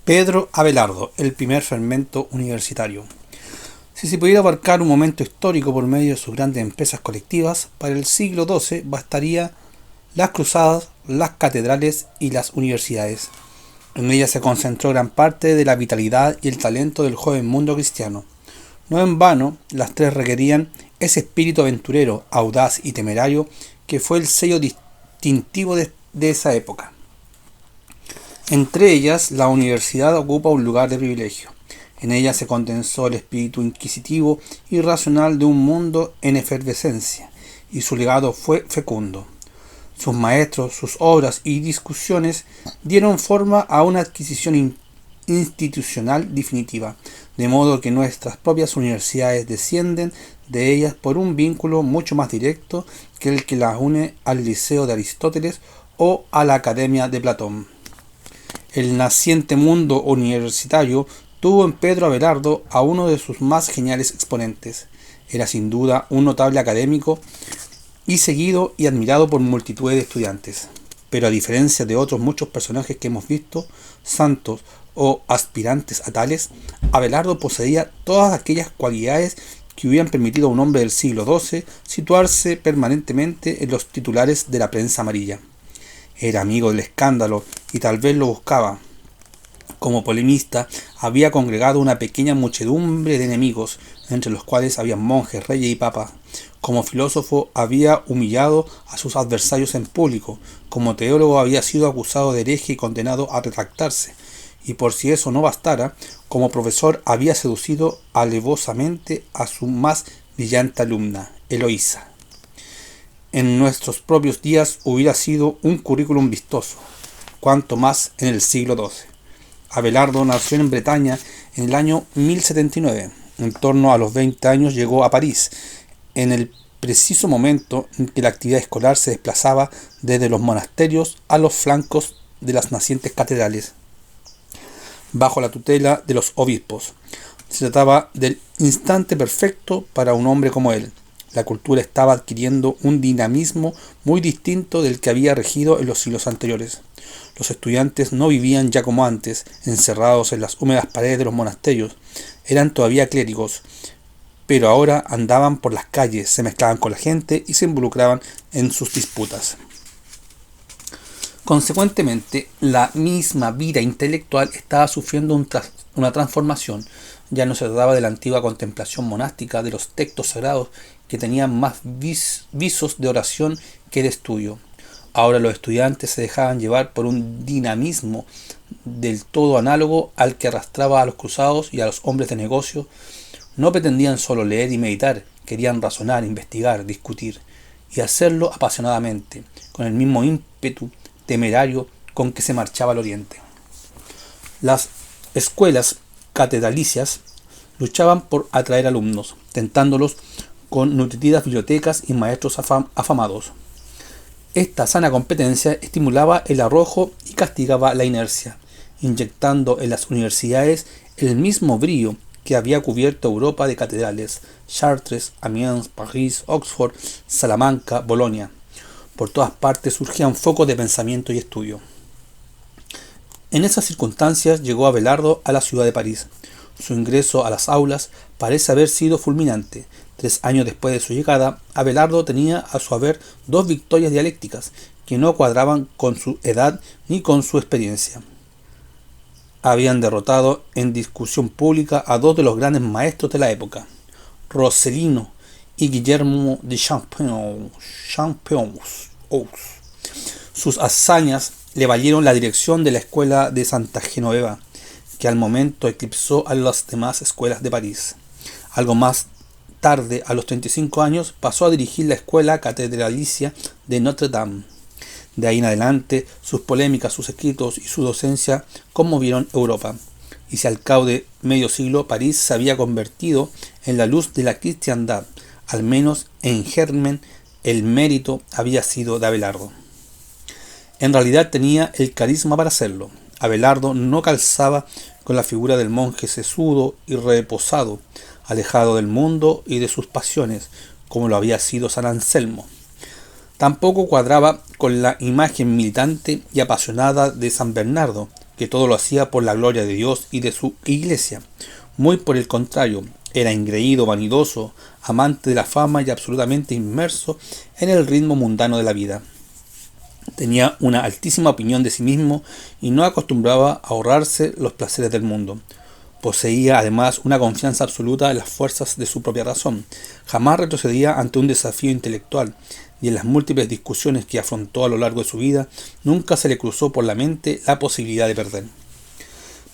Pedro Abelardo, el primer fermento universitario. Si se pudiera abarcar un momento histórico por medio de sus grandes empresas colectivas, para el siglo XII bastaría las cruzadas, las catedrales y las universidades. En ellas se concentró gran parte de la vitalidad y el talento del joven mundo cristiano. No en vano, las tres requerían ese espíritu aventurero, audaz y temerario que fue el sello distintivo de esa época. Entre ellas, la universidad ocupa un lugar de privilegio. En ella se condensó el espíritu inquisitivo y racional de un mundo en efervescencia, y su legado fue fecundo. Sus maestros, sus obras y discusiones dieron forma a una adquisición institucional definitiva, de modo que nuestras propias universidades descienden de ellas por un vínculo mucho más directo que el que las une al Liceo de Aristóteles o a la Academia de Platón. El naciente mundo universitario tuvo en Pedro Abelardo a uno de sus más geniales exponentes. Era sin duda un notable académico y seguido y admirado por multitud de estudiantes. Pero a diferencia de otros muchos personajes que hemos visto, santos o aspirantes a tales, Abelardo poseía todas aquellas cualidades que hubieran permitido a un hombre del siglo XII situarse permanentemente en los titulares de la prensa amarilla. Era amigo del escándalo y tal vez lo buscaba. Como polemista, había congregado una pequeña muchedumbre de enemigos, entre los cuales había monjes, reyes y papas. Como filósofo, había humillado a sus adversarios en público. Como teólogo, había sido acusado de hereje y condenado a retractarse. Y por si eso no bastara, como profesor había seducido alevosamente a su más brillante alumna, Eloísa. En nuestros propios días hubiera sido un currículum vistoso, cuanto más en el siglo XII. Abelardo nació en Bretaña en el año 1079. En torno a los 20 años llegó a París, en el preciso momento en que la actividad escolar se desplazaba desde los monasterios a los flancos de las nacientes catedrales, bajo la tutela de los obispos. Se trataba del instante perfecto para un hombre como él. La cultura estaba adquiriendo un dinamismo muy distinto del que había regido en los siglos anteriores. Los estudiantes no vivían ya como antes, encerrados en las húmedas paredes de los monasterios. Eran todavía clérigos, pero ahora andaban por las calles, se mezclaban con la gente y se involucraban en sus disputas. Consecuentemente, la misma vida intelectual estaba sufriendo una transformación. Ya no se trataba de la antigua contemplación monástica de los textos sagrados que tenían más visos de oración que de estudio. Ahora los estudiantes se dejaban llevar por un dinamismo del todo análogo al que arrastraba a los cruzados y a los hombres de negocio. No pretendían solo leer y meditar, querían razonar, investigar, discutir, y hacerlo apasionadamente, con el mismo ímpetu temerario con que se marchaba al oriente. Las escuelas catedralicias luchaban por atraer alumnos, tentándolos con nutritivas bibliotecas y maestros afamados. Esta sana competencia estimulaba el arrojo y castigaba la inercia, inyectando en las universidades el mismo brillo que había cubierto Europa de catedrales: Chartres, Amiens, París, Oxford, Salamanca, Bolonia. Por todas partes surgían focos de pensamiento y estudio. En esas circunstancias llegó Abelardo a la ciudad de París. Su ingreso a las aulas parece haber sido fulminante. 3 años después de su llegada, Abelardo tenía a su haber 2 victorias dialécticas que no cuadraban con su edad ni con su experiencia. Habían derrotado en discusión pública a 2 de los grandes maestros de la época, Rossellino y Guillermo de Champenoz. Sus hazañas le valieron la dirección de la escuela de Santa Genoveva, que al momento eclipsó a las demás escuelas de París. Algo más tarde, a los 35 años, pasó a dirigir la escuela catedralicia de Notre Dame. De ahí en adelante, sus polémicas, sus escritos y su docencia conmovieron Europa. Y si al cabo de medio siglo París se había convertido en la luz de la cristiandad, al menos en germen, el mérito había sido de Abelardo. En realidad tenía el carisma para hacerlo. Abelardo no calzaba con la figura del monje sesudo y reposado, alejado del mundo y de sus pasiones, como lo había sido San Anselmo. Tampoco cuadraba con la imagen militante y apasionada de San Bernardo, que todo lo hacía por la gloria de Dios y de su iglesia. Muy por el contrario, era engreído, vanidoso, amante de la fama y absolutamente inmerso en el ritmo mundano de la vida. Tenía una altísima opinión de sí mismo y no acostumbraba a ahorrarse los placeres del mundo. Poseía además una confianza absoluta en las fuerzas de su propia razón. Jamás retrocedía ante un desafío intelectual, y en las múltiples discusiones que afrontó a lo largo de su vida, nunca se le cruzó por la mente la posibilidad de perder.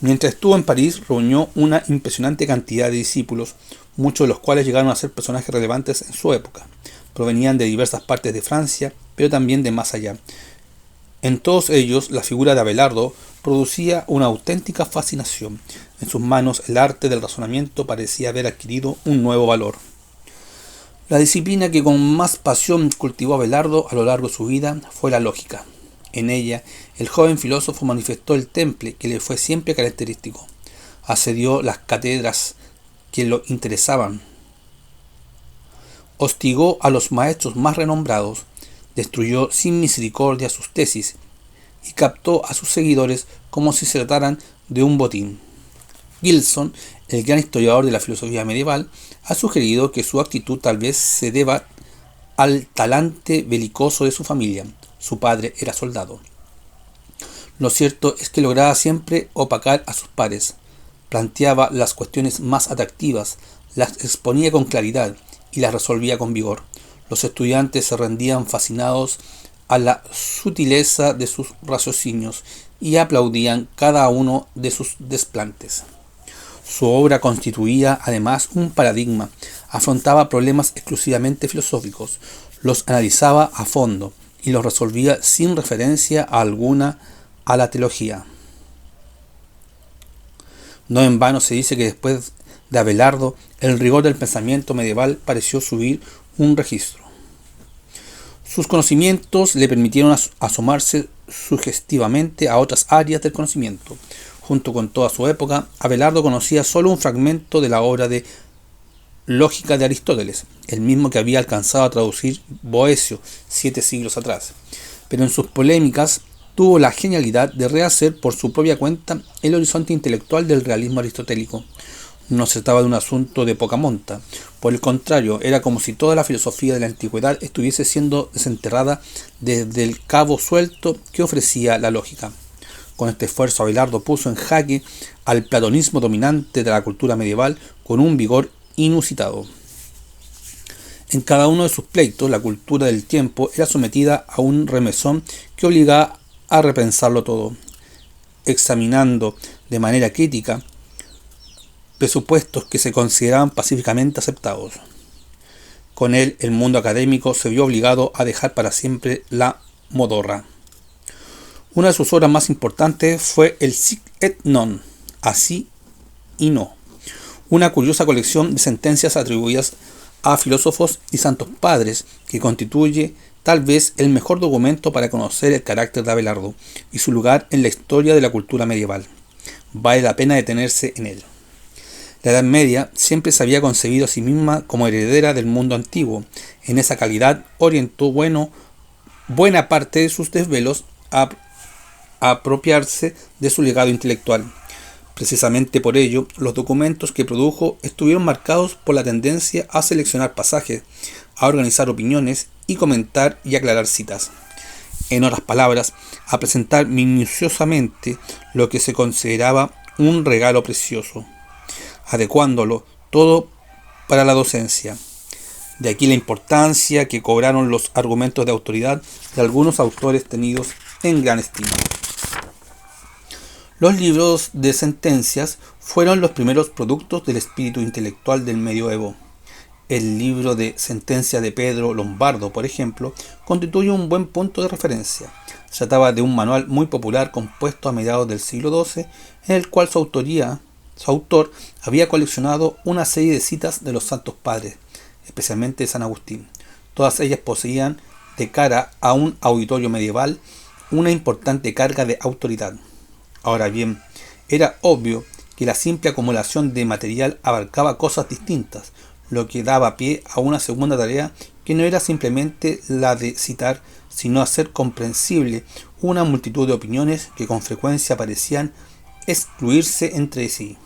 Mientras estuvo en París, reunió una impresionante cantidad de discípulos, muchos de los cuales llegaron a ser personajes relevantes en su época. Provenían de diversas partes de Francia, pero también de más allá. En todos ellos, la figura de Abelardo producía una auténtica fascinación. En sus manos, el arte del razonamiento parecía haber adquirido un nuevo valor. La disciplina que con más pasión cultivó Abelardo a lo largo de su vida fue la lógica. En ella, el joven filósofo manifestó el temple que le fue siempre característico. Asedió las cátedras que lo interesaban. Hostigó a los maestros más renombrados, destruyó sin misericordia sus tesis y captó a sus seguidores como si se trataran de un botín. Gilson, el gran historiador de la filosofía medieval, ha sugerido que su actitud tal vez se deba al talante belicoso de su familia. Su padre era soldado. Lo cierto es que lograba siempre opacar a sus pares, planteaba las cuestiones más atractivas, las exponía con claridad y las resolvía con vigor. Los estudiantes se rendían fascinados a la sutileza de sus raciocinios y aplaudían cada uno de sus desplantes. Su obra constituía además un paradigma, afrontaba problemas exclusivamente filosóficos, los analizaba a fondo y los resolvía sin referencia alguna a la teología. No en vano se dice que después de Abelardo, el rigor del pensamiento medieval pareció subir un registro. Sus conocimientos le permitieron asomarse sugestivamente a otras áreas del conocimiento. Junto con toda su época, Abelardo conocía solo un fragmento de la obra de lógica de Aristóteles, el mismo que había alcanzado a traducir Boecio 7 siglos atrás. Pero en sus polémicas tuvo la genialidad de rehacer por su propia cuenta el horizonte intelectual del realismo aristotélico. No se trataba de un asunto de poca monta. Por el contrario, era como si toda la filosofía de la antigüedad estuviese siendo desenterrada desde el cabo suelto que ofrecía la lógica. Con este esfuerzo, Abelardo puso en jaque al platonismo dominante de la cultura medieval con un vigor inusitado. En cada uno de sus pleitos, la cultura del tiempo era sometida a un remesón que obligaba a repensarlo todo, examinando de manera crítica presupuestos que se consideraban pacíficamente aceptados. Con él, el mundo académico se vio obligado a dejar para siempre la modorra. Una de sus obras más importantes fue el Sic et Non, así y no, una curiosa colección de sentencias atribuidas a filósofos y santos padres que constituye tal vez el mejor documento para conocer el carácter de Abelardo y su lugar en la historia de la cultura medieval. Vale la pena detenerse en él. La Edad Media siempre se había concebido a sí misma como heredera del mundo antiguo. En esa calidad orientó buena parte de sus desvelos a apropiarse de su legado intelectual. Precisamente por ello, los documentos que produjo estuvieron marcados por la tendencia a seleccionar pasajes, a organizar opiniones y comentar y aclarar citas. En otras palabras, a presentar minuciosamente lo que se consideraba un regalo precioso, adecuándolo todo para la docencia. De aquí la importancia que cobraron los argumentos de autoridad de algunos autores tenidos en gran estima. Los libros de sentencias fueron los primeros productos del espíritu intelectual del medioevo. El libro de sentencias de Pedro Lombardo, por ejemplo, constituye un buen punto de referencia. Se trataba de un manual muy popular compuesto a mediados del siglo XII, en el cual su autor había coleccionado una serie de citas de los santos padres, especialmente de San Agustín. Todas ellas poseían, de cara a un auditorio medieval, una importante carga de autoridad. Ahora bien, era obvio que la simple acumulación de material abarcaba cosas distintas, lo que daba pie a una segunda tarea que no era simplemente la de citar, sino hacer comprensible una multitud de opiniones que con frecuencia parecían excluirse entre sí.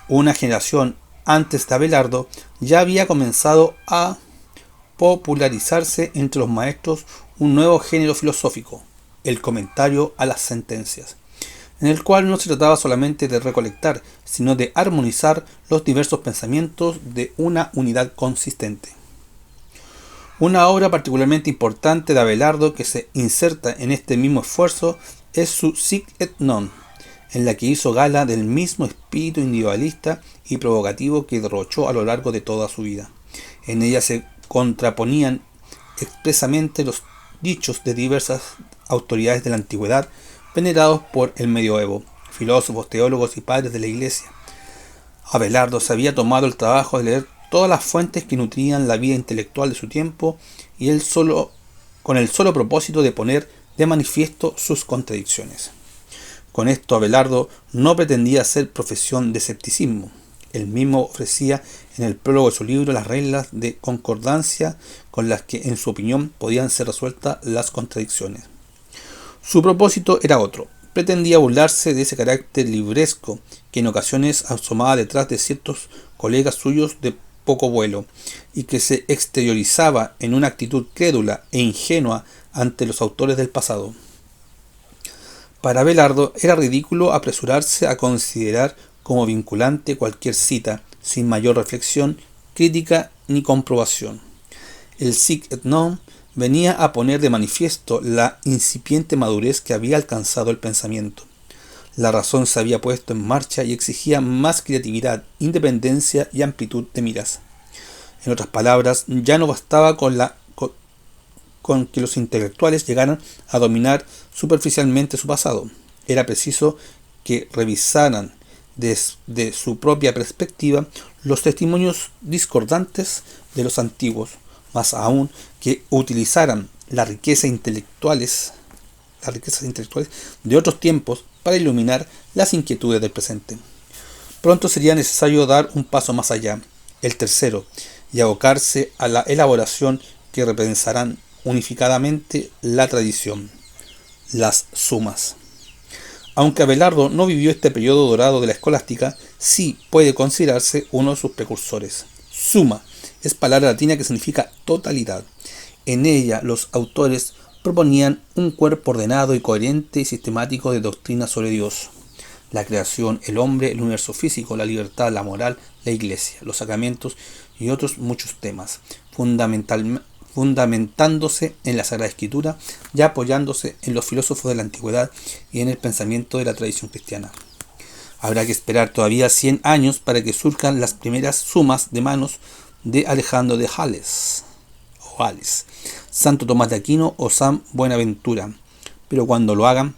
Una generación antes de Abelardo ya había comenzado a popularizarse entre los maestros un nuevo género filosófico, el comentario a las sentencias, en el cual no se trataba solamente de recolectar, sino de armonizar los diversos pensamientos de una unidad consistente. Una obra particularmente importante de Abelardo que se inserta en este mismo esfuerzo es su Sic et Non, en la que hizo gala del mismo espíritu individualista y provocativo que derrochó a lo largo de toda su vida. En ella se contraponían expresamente los dichos de diversas autoridades de la antigüedad venerados por el medioevo, filósofos, teólogos y padres de la Iglesia. Abelardo se había tomado el trabajo de leer todas las fuentes que nutrían la vida intelectual de su tiempo y con el solo propósito de poner de manifiesto sus contradicciones. Con esto Abelardo no pretendía hacer profesión de escepticismo. Él mismo ofrecía en el prólogo de su libro las reglas de concordancia con las que, en su opinión, podían ser resueltas las contradicciones. Su propósito era otro. Pretendía burlarse de ese carácter libresco que en ocasiones asomaba detrás de ciertos colegas suyos de poco vuelo y que se exteriorizaba en una actitud crédula e ingenua ante los autores del pasado. Para Abelardo era ridículo apresurarse a considerar como vinculante cualquier cita, sin mayor reflexión, crítica ni comprobación. El Sic et Non venía a poner de manifiesto la incipiente madurez que había alcanzado el pensamiento. La razón se había puesto en marcha y exigía más creatividad, independencia y amplitud de miras. En otras palabras, ya no bastaba con que los intelectuales llegaran a dominar superficialmente su pasado. Era preciso que revisaran desde su propia perspectiva los testimonios discordantes de los antiguos, más aún que utilizaran las riquezas intelectuales de otros tiempos para iluminar las inquietudes del presente. Pronto sería necesario dar un paso más allá, el tercero, y abocarse a la elaboración que repensarán unificadamente la tradición, las sumas. Aunque Abelardo no vivió este periodo dorado de la escolástica, sí puede considerarse uno de sus precursores. Suma es palabra latina que significa totalidad. En ella los autores proponían un cuerpo ordenado y coherente y sistemático de doctrinas sobre Dios, la creación, el hombre, el universo físico, la libertad, la moral, la iglesia, los sacramentos y otros muchos temas, fundamentándose en la Sagrada Escritura y apoyándose en los filósofos de la antigüedad y en el pensamiento de la tradición cristiana. Habrá que esperar todavía 100 años para que surjan las primeras sumas de manos de Alejandro de Hales, Santo Tomás de Aquino o San Buenaventura, pero cuando lo hagan,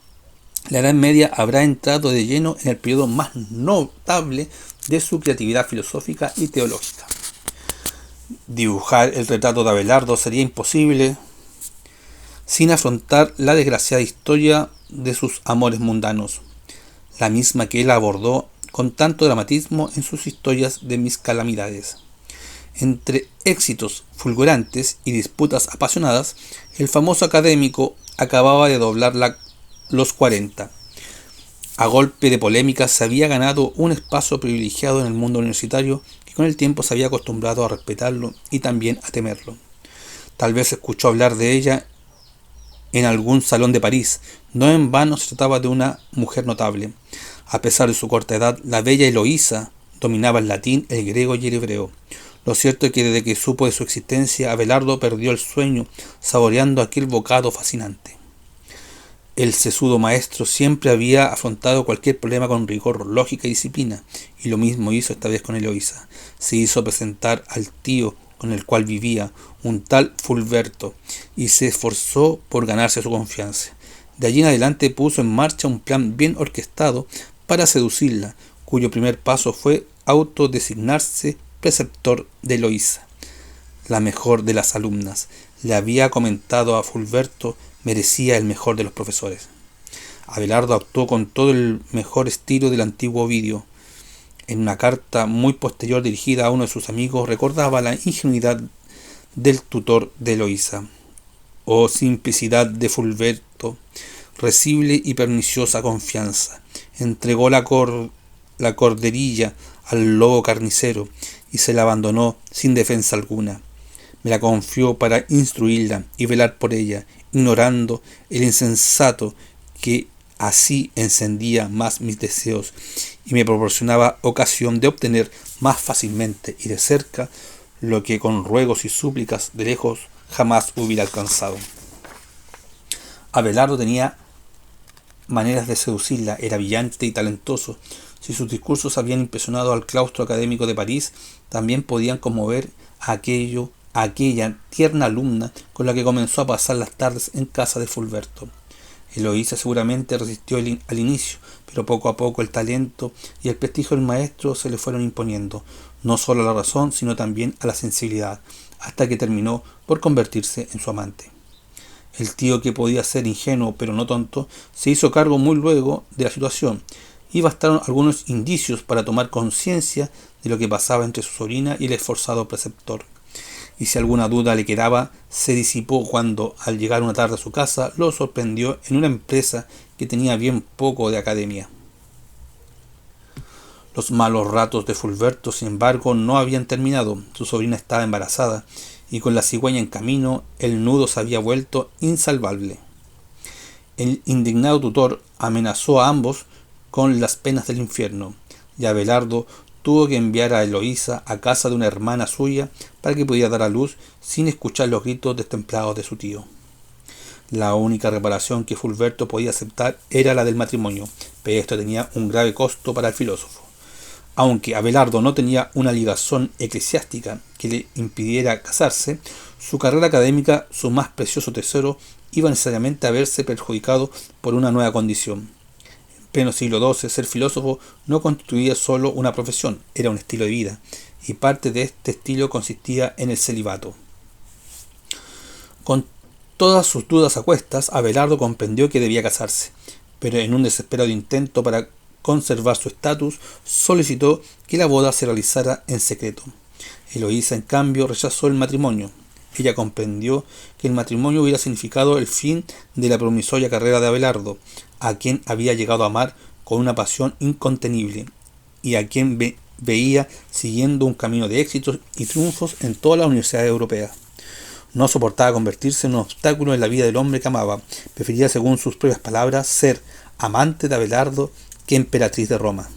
la Edad Media habrá entrado de lleno en el periodo más notable de su creatividad filosófica y teológica. Dibujar el retrato de Abelardo sería imposible sin afrontar la desgraciada historia de sus amores mundanos, la misma que él abordó con tanto dramatismo en sus historias de mis calamidades. Entre éxitos fulgurantes y disputas apasionadas, el famoso académico acababa de doblar los 40. A golpe de polémicas se había ganado un espacio privilegiado en el mundo universitario que con el tiempo se había acostumbrado a respetarlo y también a temerlo. Tal vez escuchó hablar de ella en algún salón de París. No en vano se trataba de una mujer notable. A pesar de su corta edad, la bella Eloísa dominaba el latín, el griego y el hebreo. Lo cierto es que desde que supo de su existencia, Abelardo perdió el sueño saboreando aquel bocado fascinante. El sesudo maestro siempre había afrontado cualquier problema con rigor, lógica y disciplina, y lo mismo hizo esta vez con Eloísa. Se hizo presentar al tío con el cual vivía, un tal Fulberto, y se esforzó por ganarse su confianza. De allí en adelante puso en marcha un plan bien orquestado para seducirla, cuyo primer paso fue autodesignarse preceptor de Eloísa, la mejor de las alumnas. Le había comentado a Fulberto merecía el mejor de los profesores. Abelardo actuó con todo el mejor estilo del antiguo Ovidio. En una carta muy posterior dirigida a uno de sus amigos recordaba la ingenuidad del tutor de Eloísa. Oh simplicidad de Fulberto, risible y perniciosa confianza. Entregó la corderilla al lobo carnicero y se la abandonó sin defensa alguna. Me la confió para instruirla y velar por ella, ignorando el insensato que así encendía más mis deseos y me proporcionaba ocasión de obtener más fácilmente y de cerca lo que con ruegos y súplicas de lejos jamás hubiera alcanzado. Abelardo tenía maneras de seducirla, era brillante y talentoso. Si sus discursos habían impresionado al claustro académico de París, también podían conmover a aquella tierna alumna con la que comenzó a pasar las tardes en casa de Fulberto. Eloísa seguramente resistió al inicio, pero poco a poco el talento y el prestigio del maestro se le fueron imponiendo, no solo a la razón, sino también a la sensibilidad, hasta que terminó por convertirse en su amante. El tío, que podía ser ingenuo pero no tonto, se hizo cargo muy luego de la situación, y bastaron algunos indicios para tomar conciencia de lo que pasaba entre su sobrina y el esforzado preceptor. Y si alguna duda le quedaba, se disipó cuando, al llegar una tarde a su casa, lo sorprendió en una empresa que tenía bien poco de academia. Los malos ratos de Fulberto, sin embargo, no habían terminado. Su sobrina estaba embarazada, y con la cigüeña en camino, el nudo se había vuelto insalvable. El indignado tutor amenazó a ambos con las penas del infierno, y Abelardo tuvo que enviar a Eloísa a casa de una hermana suya para que pudiera dar a luz sin escuchar los gritos destemplados de su tío. La única reparación que Fulberto podía aceptar era la del matrimonio, pero esto tenía un grave costo para el filósofo. Aunque Abelardo no tenía una ligazón eclesiástica que le impidiera casarse, su carrera académica, su más precioso tesoro, iba necesariamente a verse perjudicado por una nueva condición. En pleno siglo XII, ser filósofo no constituía solo una profesión, era un estilo de vida, y parte de este estilo consistía en el celibato. Con todas sus dudas a cuestas, Abelardo comprendió que debía casarse, pero en un desesperado intento para conservar su estatus, solicitó que la boda se realizara en secreto. Eloísa, en cambio, rechazó el matrimonio. Ella comprendió que el matrimonio hubiera significado el fin de la promisoria carrera de Abelardo, a quien había llegado a amar con una pasión incontenible, y a quien veía siguiendo un camino de éxitos y triunfos en todas las universidades europeas. No soportaba convertirse en un obstáculo en la vida del hombre que amaba. Prefería, según sus propias palabras, ser amante de Abelardo que emperatriz de Roma.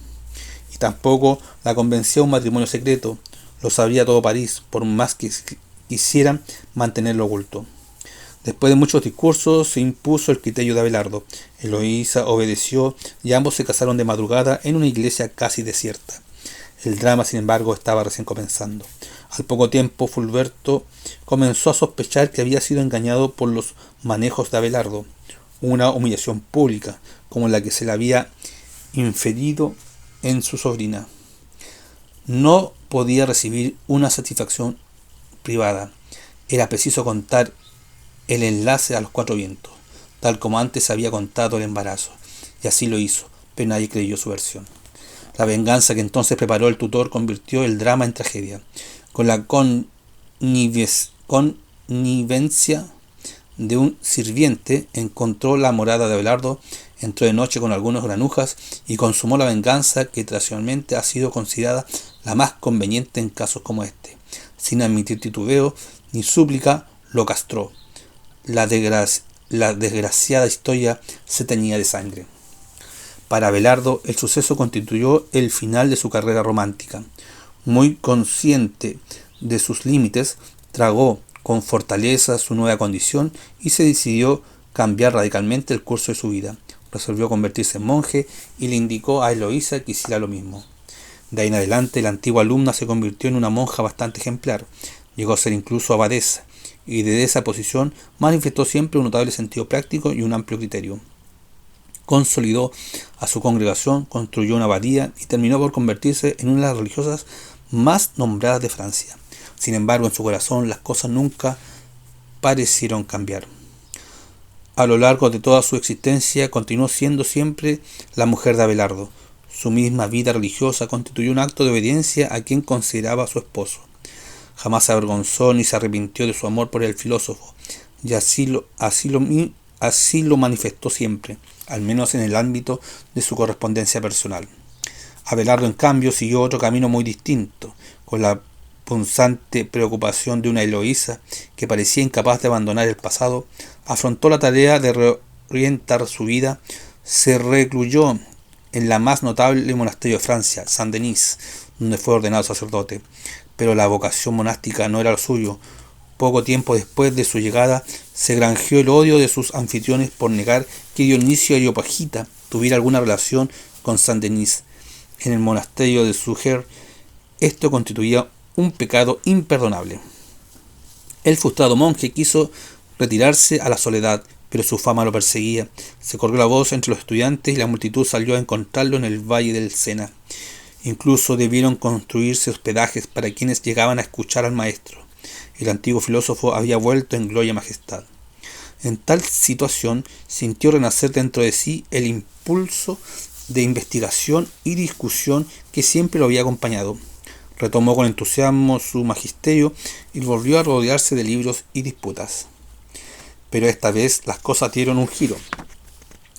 Y tampoco la convencía un matrimonio secreto. Lo sabría todo París, por más que quisieran mantenerlo oculto. Después de muchos discursos, se impuso el criterio de Abelardo. Eloísa obedeció y ambos se casaron de madrugada en una iglesia casi desierta. El drama, sin embargo, estaba recién comenzando. Al poco tiempo, Fulberto comenzó a sospechar que había sido engañado por los manejos de Abelardo, una humillación pública, como la que se le había inferido en su sobrina. No podía recibir una satisfacción privada. Era preciso contar el enlace a los cuatro vientos, tal como antes había contado el embarazo, y así lo hizo, pero nadie creyó su versión. La venganza que entonces preparó el tutor convirtió el drama en tragedia. Con la connivencia de un sirviente, encontró la morada de Abelardo, entró de noche con algunos granujas y consumó la venganza que tradicionalmente ha sido considerada la más conveniente en casos como este. Sin admitir titubeo ni súplica, lo castró. La desgraciada historia se teñía de sangre. Para Abelardo, el suceso constituyó el final de su carrera romántica. Muy consciente de sus límites, tragó con fortaleza su nueva condición y se decidió cambiar radicalmente el curso de su vida. Resolvió convertirse en monje y le indicó a Eloísa que hiciera lo mismo. De ahí en adelante, la antigua alumna se convirtió en una monja bastante ejemplar. Llegó a ser incluso abadesa, y desde esa posición manifestó siempre un notable sentido práctico y un amplio criterio. Consolidó a su congregación, construyó una abadía y terminó por convertirse en una de las religiosas más nombradas de Francia. Sin embargo, en su corazón las cosas nunca parecieron cambiar. A lo largo de toda su existencia continuó siendo siempre la mujer de Abelardo. Su misma vida religiosa constituyó un acto de obediencia a quien consideraba su esposo. Jamás se avergonzó ni se arrepintió de su amor por el filósofo, y así lo así lo manifestó siempre, al menos en el ámbito de su correspondencia personal. Abelardo, en cambio, siguió otro camino muy distinto, con la punzante preocupación de una Eloísa que parecía incapaz de abandonar el pasado. Afrontó la tarea de reorientar su vida, se recluyó en la más notable monasterio de Francia, Saint-Denis, donde fue ordenado sacerdote, pero la vocación monástica no era lo suyo. Poco tiempo después de su llegada, se granjeó el odio de sus anfitriones por negar que Dionisio Areopagita tuviera alguna relación con Saint-Denis. En el monasterio de Súger, esto constituía un pecado imperdonable. El frustrado monje quiso retirarse a la soledad, pero su fama lo perseguía. Se corrió la voz entre los estudiantes y la multitud salió a encontrarlo en el valle del Sena. Incluso debieron construirse hospedajes para quienes llegaban a escuchar al maestro. El antiguo filósofo había vuelto en gloria y majestad. En tal situación sintió renacer dentro de sí el impulso de investigación y discusión que siempre lo había acompañado. Retomó con entusiasmo su magisterio y volvió a rodearse de libros y disputas. Pero esta vez las cosas dieron un giro.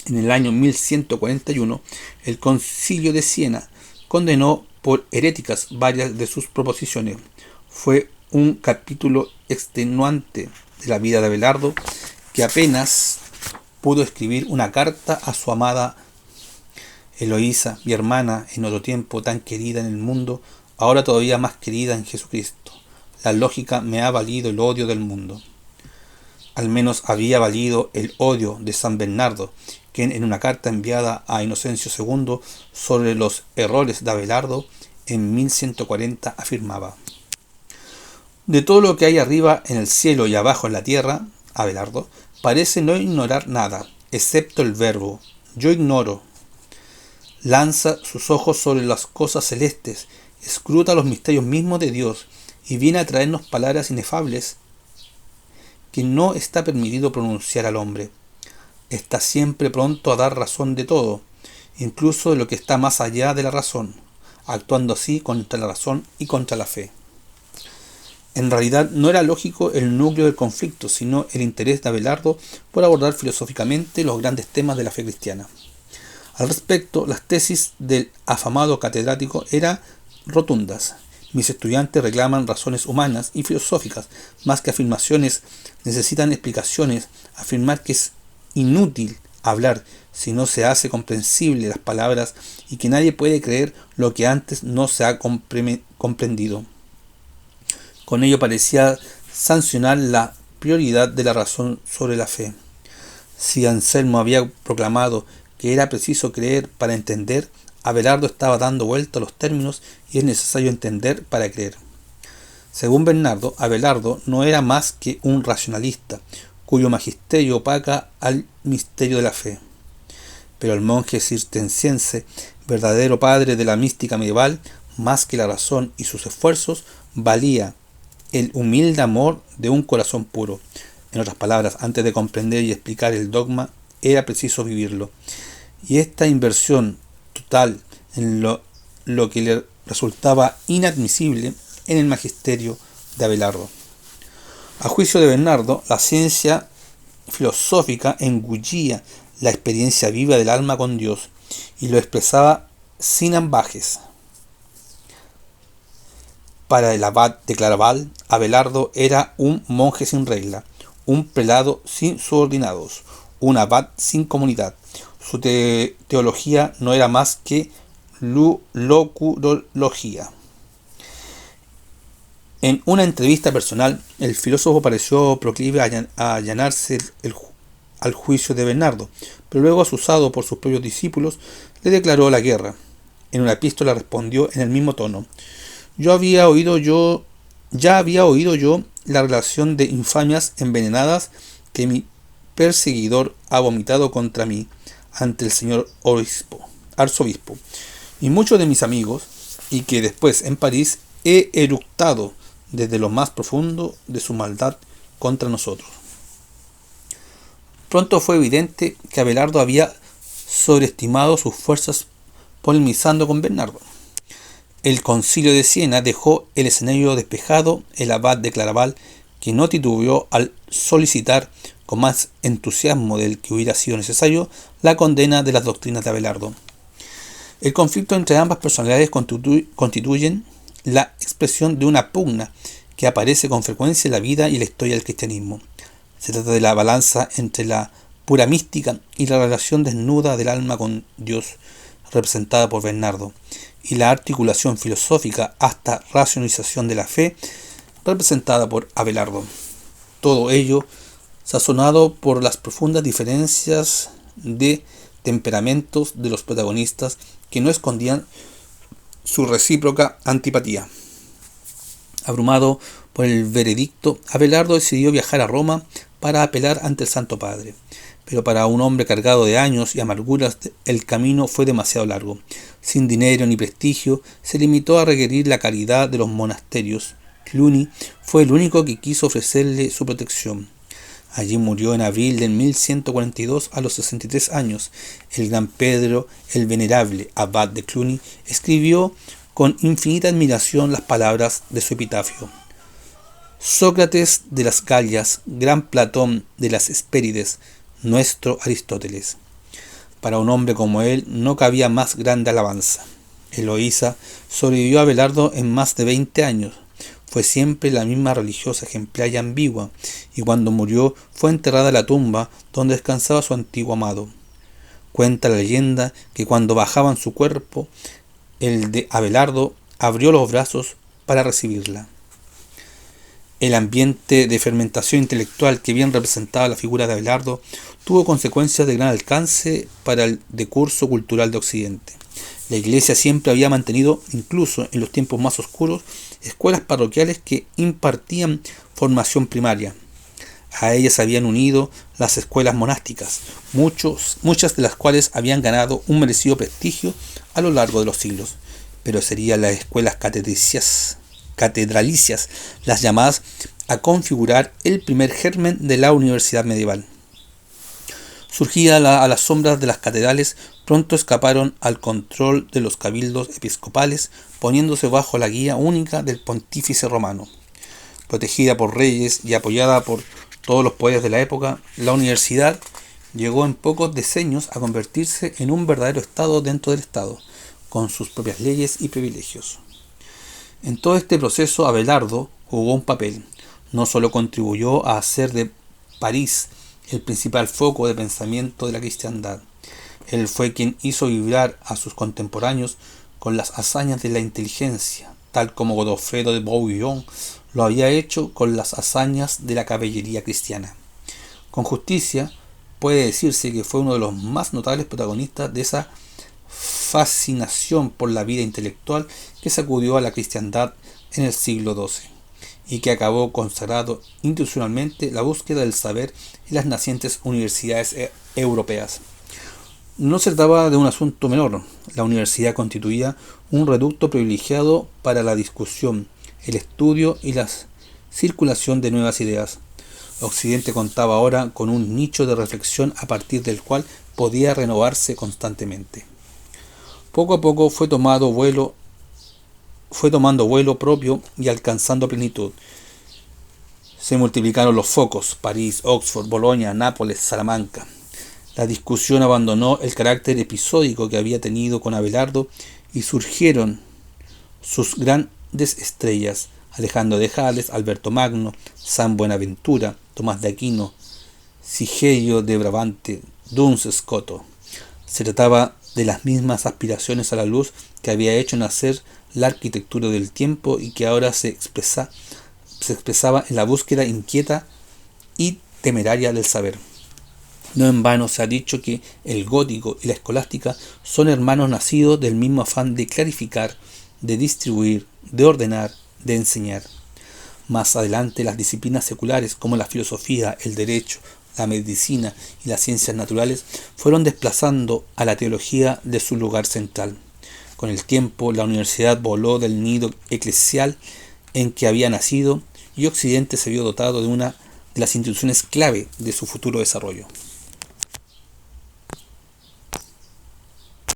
En el año 1141, el Concilio de Siena condenó por heréticas varias de sus proposiciones. Fue un capítulo extenuante de la vida de Abelardo, que apenas pudo escribir una carta a su amada Eloísa, mi hermana, en otro tiempo tan querida en el mundo, ahora todavía más querida en Jesucristo. La lógica me ha valido el odio del mundo. Al menos había valido el odio de San Bernardo, quien en una carta enviada a Inocencio II sobre los errores de Abelardo en 1140 afirmaba: de todo lo que hay arriba en el cielo y abajo en la tierra, Abelardo parece no ignorar nada, excepto el verbo. Yo ignoro. Lanza sus ojos sobre las cosas celestes, escruta los misterios mismos de Dios y viene a traernos palabras inefables que no está permitido pronunciar al hombre. Está siempre pronto a dar razón de todo, incluso de lo que está más allá de la razón, actuando así contra la razón y contra la fe. En realidad no era lógico el núcleo del conflicto, sino el interés de Abelardo por abordar filosóficamente los grandes temas de la fe cristiana. Al respecto, las tesis del afamado catedrático eran rotundas. Mis estudiantes reclaman razones humanas y filosóficas, más que afirmaciones, necesitan explicaciones. Afirmar que es inútil hablar si no se hace comprensible las palabras y que nadie puede creer lo que antes no se ha comprendido. Con ello parecía sancionar la prioridad de la razón sobre la fe. Si Anselmo había proclamado que era preciso creer para entender, Abelardo estaba dando vuelta a los términos y es necesario entender para creer. Según Bernardo, Abelardo no era más que un racionalista, cuyo magisterio opaca al misterio de la fe. Pero el monje cisterciense, verdadero padre de la mística medieval, más que la razón y sus esfuerzos, valía el humilde amor de un corazón puro. En otras palabras, antes de comprender y explicar el dogma, era preciso vivirlo. Y esta inversión total en lo que le resultaba inadmisible en el magisterio de Abelardo. A juicio de Bernardo, la ciencia filosófica engullía la experiencia viva del alma con Dios y lo expresaba sin ambajes. Para el abad de Claraval, Abelardo era un monje sin regla, un prelado sin subordinados, un abad sin comunidad. Su teología no era más que locurología. En una entrevista personal, el filósofo pareció proclive a allanarse al juicio de Bernardo, pero luego, asusado por sus propios discípulos, le declaró la guerra. En una epístola respondió en el mismo tono: ya había oído yo la relación de infamias envenenadas que mi perseguidor ha vomitado contra mí ante el señor arzobispo, y muchos de mis amigos, y que después en París he eructado desde lo más profundo de su maldad contra nosotros. Pronto fue evidente que Abelardo había sobreestimado sus fuerzas polemizando con Bernardo. El Concilio de Siena dejó el escenario despejado. El abad de Claraval, que no titubeó al solicitar con más entusiasmo del que hubiera sido necesario, la condena de las doctrinas de Abelardo. El conflicto entre ambas personalidades constituyen la expresión de una pugna que aparece con frecuencia en la vida y la historia del cristianismo. Se trata de la balanza entre la pura mística y la relación desnuda del alma con Dios, representada por Bernardo, y la articulación filosófica hasta racionalización de la fe, representada por Abelardo. Todo ello sazonado por las profundas diferencias de temperamentos de los protagonistas que no escondían su recíproca antipatía. Abrumado por el veredicto, Abelardo decidió viajar a Roma para apelar ante el Santo Padre. Pero para un hombre cargado de años y amarguras el camino fue demasiado largo. Sin dinero ni prestigio, se limitó a requerir la caridad de los monasterios. Cluny fue el único que quiso ofrecerle su protección. Allí murió en abril de 1142 a los 63 años. El gran Pedro, el venerable abad de Cluny, escribió con infinita admiración las palabras de su epitafio. Sócrates de las Galias, gran Platón de las Hespérides, nuestro Aristóteles. Para un hombre como él no cabía más grande alabanza. Eloísa sobrevivió a Abelardo en más de 20 años. Fue siempre la misma religiosa ejemplar y ambigua, y cuando murió fue enterrada en la tumba donde descansaba su antiguo amado. Cuenta la leyenda que cuando bajaban su cuerpo, el de Abelardo abrió los brazos para recibirla. El ambiente de fermentación intelectual que bien representaba la figura de Abelardo tuvo consecuencias de gran alcance para el decurso cultural de Occidente. La Iglesia siempre había mantenido, incluso en los tiempos más oscuros, escuelas parroquiales que impartían formación primaria. A ellas se habían unido las escuelas monásticas, muchas de las cuales habían ganado un merecido prestigio a lo largo de los siglos, pero serían las escuelas catedralicias las llamadas a configurar el primer germen de la universidad medieval. Surgida a las sombras de las catedrales, pronto escaparon al control de los cabildos episcopales, poniéndose bajo la guía única del pontífice romano. Protegida por reyes y apoyada por todos los poderes de la época, la universidad llegó en pocos decenios a convertirse en un verdadero Estado dentro del Estado, con sus propias leyes y privilegios. En todo este proceso Abelardo jugó un papel. No solo contribuyó a hacer de París el principal foco de pensamiento de la cristiandad. Él fue quien hizo vibrar a sus contemporáneos con las hazañas de la inteligencia, tal como Godofredo de Bouillon lo había hecho con las hazañas de la caballería cristiana. Con justicia, puede decirse que fue uno de los más notables protagonistas de esa fascinación por la vida intelectual que sacudió a la cristiandad en el siglo XII y que acabó consagrando institucionalmente la búsqueda del saber en las nacientes universidades europeas. No se trataba de un asunto menor. La universidad constituía un reducto privilegiado para la discusión, el estudio y la circulación de nuevas ideas. Occidente contaba ahora con un nicho de reflexión a partir del cual podía renovarse constantemente. Poco a poco fue tomando vuelo propio y alcanzando plenitud. Se multiplicaron los focos: París, Oxford, Bolonia, Nápoles, Salamanca. La discusión abandonó el carácter episódico que había tenido con Abelardo y surgieron sus grandes estrellas: Alejandro de Jales, Alberto Magno, San Buenaventura, Tomás de Aquino, Sigerio de Brabante, Duns Scoto. Se trataba de las mismas aspiraciones a la luz que había hecho nacer la arquitectura del tiempo y que ahora se expresaba en la búsqueda inquieta y temeraria del saber. No en vano se ha dicho que el gótico y la escolástica son hermanos nacidos del mismo afán de clarificar, de distribuir, de ordenar, de enseñar. Más adelante las disciplinas seculares como la filosofía, el derecho, la medicina y las ciencias naturales fueron desplazando a la teología de su lugar central. Con el tiempo, la universidad voló del nido eclesial en que había nacido y Occidente se vio dotado de una de las instituciones clave de su futuro desarrollo.